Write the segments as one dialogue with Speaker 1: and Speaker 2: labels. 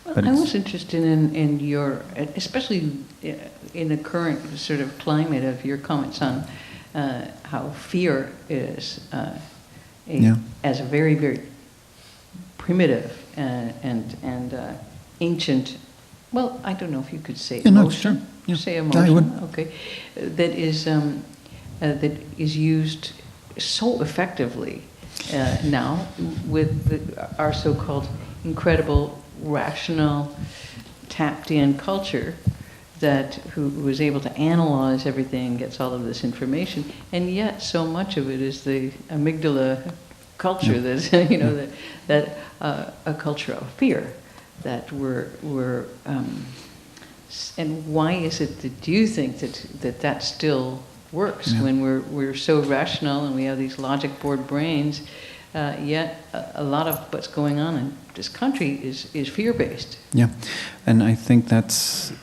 Speaker 1: Well, I was interested in your, especially in the current sort of climate of your comments on how fear is as a very, very primitive and ancient. Well, I don't know if you could say emotion.
Speaker 2: No, sure. Yeah.
Speaker 1: Say emotion.
Speaker 2: I would.
Speaker 1: Okay, that is used so effectively now with our so-called incredible, rational, tapped-in culture who is able to analyze everything, gets all of this information, and yet so much of it is the amygdala culture that's that a culture of fear that we're and why is it that you think that still works when we're so rational and we have these logic board brains, yet a lot of what's going on in this country is fear-based.
Speaker 2: Yeah, and I think that's,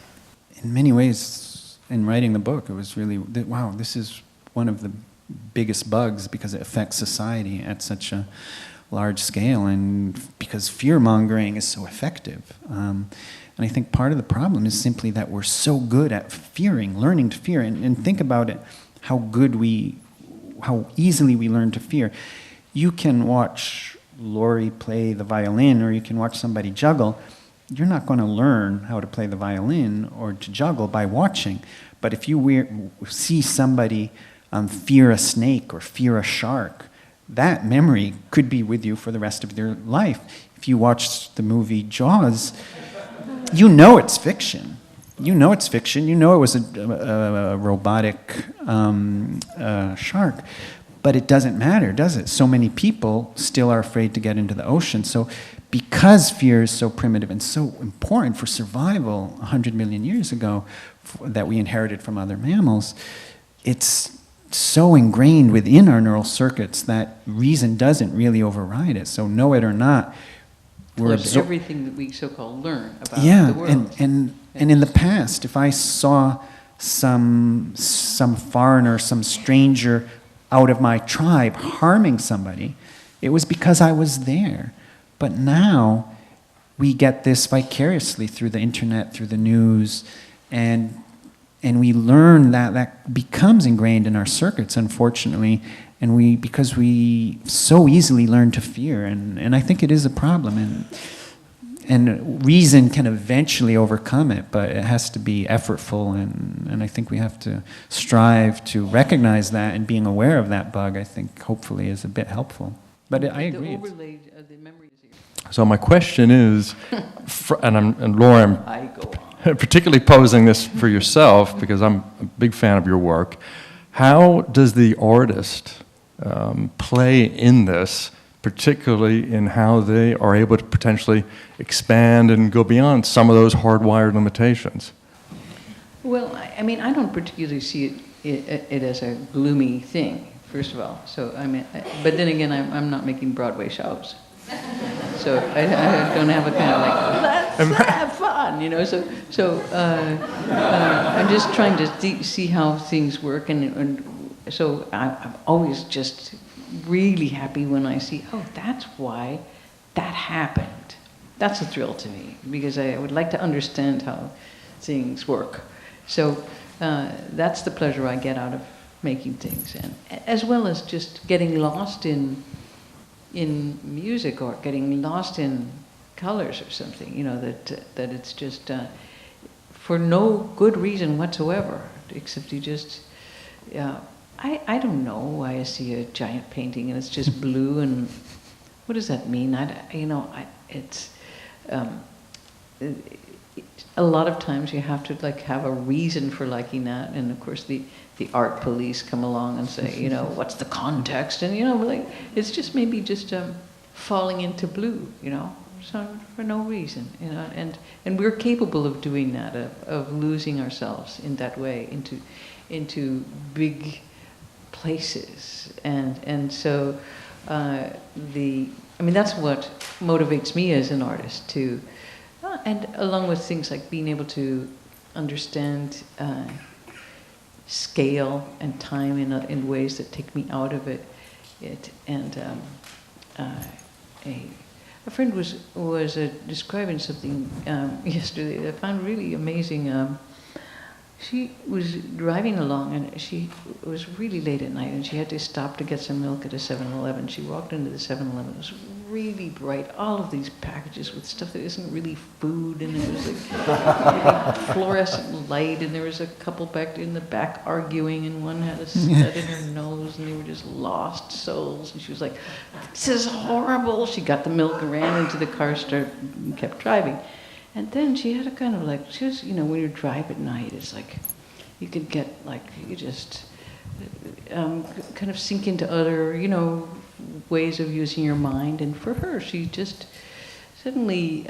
Speaker 2: in many ways, in writing the book, it was really, wow, this is one of the biggest bugs because it affects society at such a large scale and because fear-mongering is so effective. And I think part of the problem is simply that we're so good at fearing, learning to fear, and think about it, how easily we learn to fear. You can watch Laurie play the violin, or you can watch somebody juggle. You're not going to learn how to play the violin or to juggle by watching. But if you see somebody fear a snake or fear a shark, that memory could be with you for the rest of their life. If you watch the movie Jaws, you know it's fiction. You know it's fiction. You know it was a robotic shark. But it doesn't matter, does it? So many people still are afraid to get into the ocean. So because fear is so primitive and so important for survival 100 million years ago that we inherited from other mammals, it's so ingrained within our neural circuits that reason doesn't really override it. So know it or not, we're
Speaker 1: everything that we so-called learn about the world.
Speaker 2: And in the past, if I saw some foreigner, some stranger out of my tribe harming somebody, it was because I was there. But now we get this vicariously through the internet, through the news, and we learn that becomes ingrained in our circuits, unfortunately, and because we so easily learn to fear, and I think it is a problem, and reason can eventually overcome it, but it has to be effortful, and I think we have to strive to recognize that, and being aware of that bug, I think, hopefully is a bit helpful. But I agree.
Speaker 1: The overlay of the memories here.
Speaker 3: So my question is, and Laura, I'm particularly posing this for yourself because I'm a big fan of your work. How does the artist play in this, particularly in how they are able to potentially expand and go beyond some of those hardwired limitations?
Speaker 1: Well, I mean, I don't particularly see it as a gloomy thing, first of all. So, I mean, but then again, I'm not making Broadway shows. So I don't have a kind of like, let's have fun, you know. So I'm just trying to see how things work, and so I'm always just really happy when I see, oh, that's why that happened. That's a thrill to me, because I would like to understand how things work. So that's the pleasure I get out of making things, and as well as just getting lost in music or getting lost in colors or something, you know, that it's just for no good reason whatsoever, except you just, I don't know why I see a giant painting and it's just blue, and what does that mean? It's a lot of times you have to like have a reason for liking that, and of course the art police come along and say, you know, what's the context, and you know, like it's just maybe just falling into blue, you know, so for no reason, you know, and we're capable of doing that, of losing ourselves in that way into big places, and so that's what motivates me as an artist too. And along with things like being able to understand scale and time in ways that take me out of it, and a friend was describing something yesterday that I found really amazing. She was driving along, and it was really late at night, and she had to stop to get some milk at a 7-Eleven. She walked into the 7-Eleven. It was really bright, all of these packages with stuff that isn't really food, and it was like really fluorescent light, and there was a couple back in the back arguing, and one had a stud in her nose, and they were just lost souls. And she was like, "This is horrible." She got the milk and ran into the car, and kept driving. And then she had a kind of like, she was, when you drive at night, it's like, you could get like, you just kind of sink into other, ways of using your mind. And for her, she just suddenly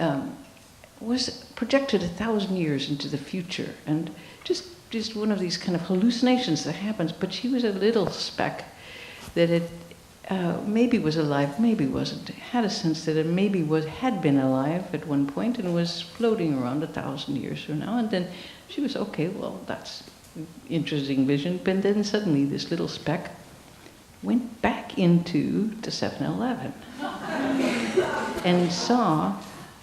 Speaker 1: was projected 1,000 years into the future. And just one of these kind of hallucinations that happens. But she was a little speck that maybe was alive, maybe wasn't. Had a sense that it maybe had been alive at one point and was floating around 1,000 years from now. And then she was, okay, well, that's an interesting vision. But then suddenly this little speck went back into the 7-Eleven and saw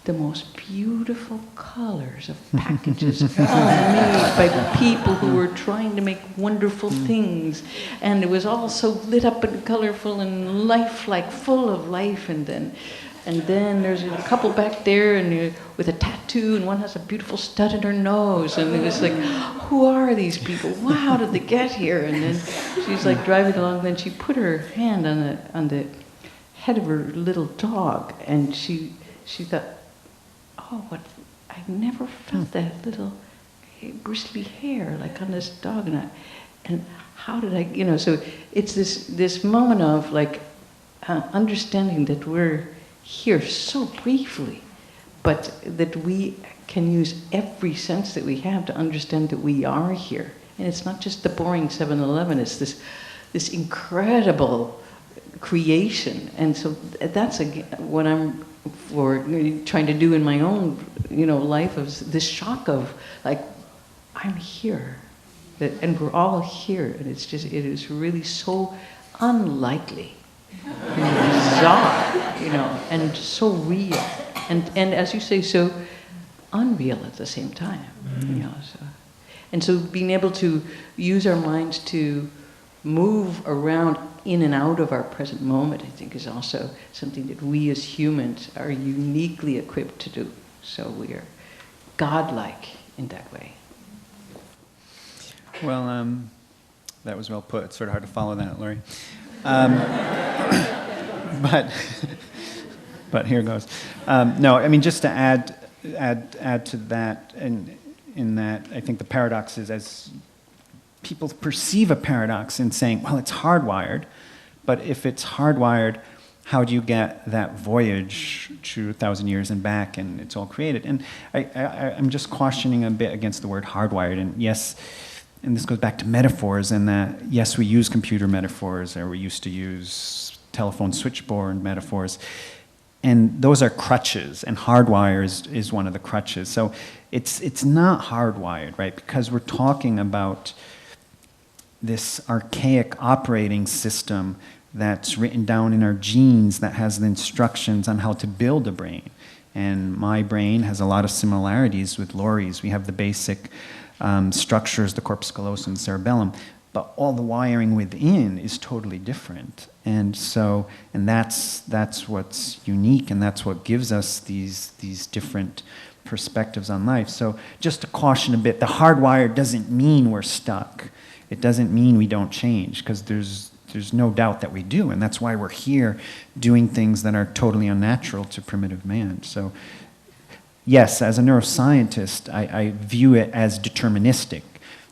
Speaker 1: the most beautiful colors of packages, all made by people who were trying to make wonderful things. And it was all so lit up and colorful and lifelike, full of life. And then there's a couple back there and with a tattoo, and one has a beautiful stud in her nose. And it was like, who are these people? Wow, how did they get here? And then she's like driving along, and then she put her hand on the head of her little dog, and she thought, oh, I never felt that little bristly hair like on this dog, and how did I, so it's this moment of like understanding that we're here so briefly, but that we can use every sense that we have to understand that we are here. And it's not just the boring 7-Eleven, it's this incredible creation. And so that's what I'm trying to do in my own, life, of this shock of like, I'm here, and we're all here, and it is really so unlikely, bizarre, and so real, and as you say, so unreal at the same time, So being able to use our minds to move around in and out of our present moment, I think, is also something that we as humans are uniquely equipped to do. So we are godlike in that way.
Speaker 2: Well, that was well put. It's sort of hard to follow that, Laurie. But here goes. No, I mean, just to add to that, and in that, I think the paradox is, as people perceive a paradox in saying, well, it's hardwired, but if it's hardwired, how do you get that voyage to 1,000 years and back, and it's all created? And I'm just cautioning a bit against the word hardwired, and yes, and this goes back to metaphors, and that, yes, we use computer metaphors, or we used to use telephone switchboard metaphors, and those are crutches, and hardwire is one of the crutches. So it's not hardwired, right? Because we're talking about this archaic operating system that's written down in our genes that has the instructions on how to build a brain. And my brain has a lot of similarities with Laurie's. We have the basic structures, the corpus callosum, the cerebellum, but all the wiring within is totally different. And so, and that's what's unique, and that's what gives us these different perspectives on life. So just to caution a bit, the hardwired doesn't mean we're stuck. It doesn't mean we don't change, because there's no doubt that we do, and that's why we're here doing things that are totally unnatural to primitive man. So yes, as a neuroscientist, I view it as deterministic.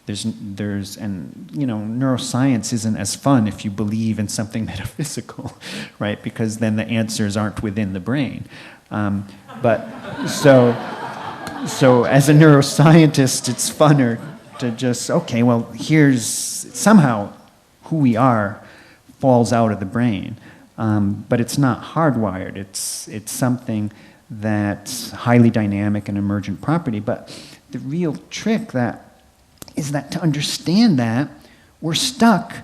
Speaker 2: And neuroscience isn't as fun if you believe in something metaphysical, right? Because then the answers aren't within the brain. So as a neuroscientist, it's funner to just, okay, well, here's somehow who we are falls out of the brain. But it's not hardwired. It's something that's highly dynamic and emergent property. But the real trick is that to understand that, we're stuck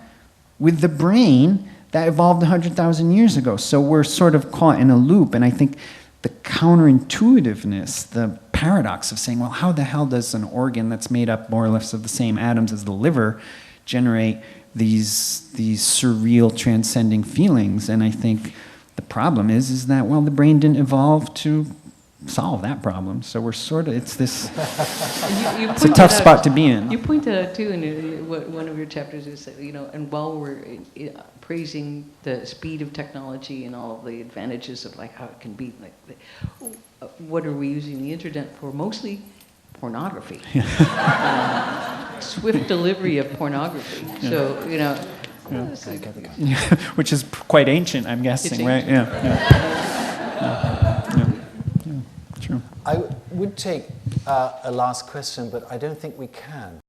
Speaker 2: with the brain that evolved 100,000 years ago. So we're sort of caught in a loop. And I think the counterintuitiveness, the paradox of saying, well, how the hell does an organ that's made up more or less of the same atoms as the liver generate these surreal, transcending feelings? And I think the problem is that, well, the brain didn't evolve to solve that problem. So we're sort of, it's this, it's a tough spot to be in.
Speaker 1: You pointed out too in one of your chapters is that, and while we're praising the speed of technology and all of the advantages of like how it can be, like, what are we using the internet for? Mostly pornography. Swift delivery of pornography. Yeah. So,
Speaker 2: which is quite ancient, I'm guessing, right? Yeah. True.
Speaker 4: I would take a last question, but I don't think we can.